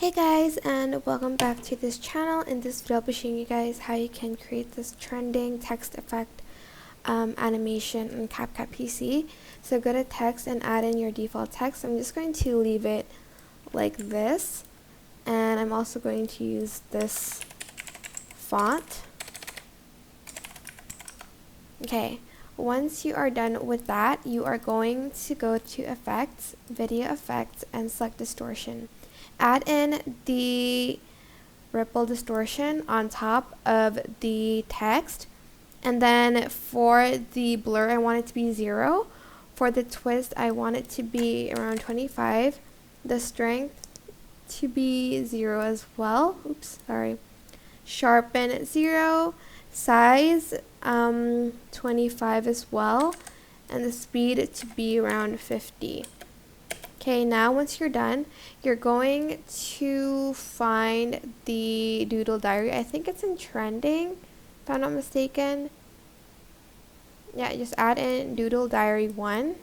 Hey guys, and welcome back to this channel. In this video I'll be showing you guys how you can create this trending text effect animation in CapCut PC. So go to text and add in your default text. I'm just going to leave it like this, and I'm also going to use this font. Okay, once you are done with that, you are going to go to Effects, Video Effects, and select Distortion. Add in the ripple distortion on top of the text, and then for the blur I want it to be 0. For the twist I want it to be around 25. The strength to be 0 as well. Oops, sorry. Sharpen 0. Size 25 as well, and the speed to be around 50. Okay, now once you're done, you're going to find the doodle diary. I think it's in trending, if I'm not mistaken. Yeah, just add in doodle diary 1,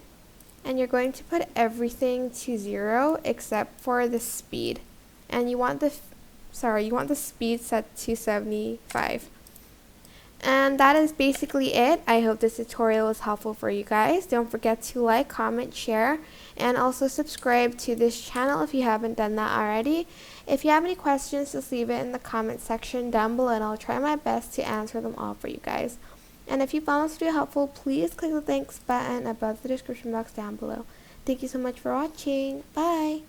and you're going to put everything to 0 except for the speed. And you want the speed set to 75. And that is basically it. I hope this tutorial was helpful for you guys. Don't forget to like, comment, share, and also subscribe to this channel if you haven't done that already. If you have any questions, just leave it in the comment section down below, and I'll try my best to answer them all for you guys. And if you found this video helpful, please click the thanks button above the description box down below. Thank you so much for watching. Bye!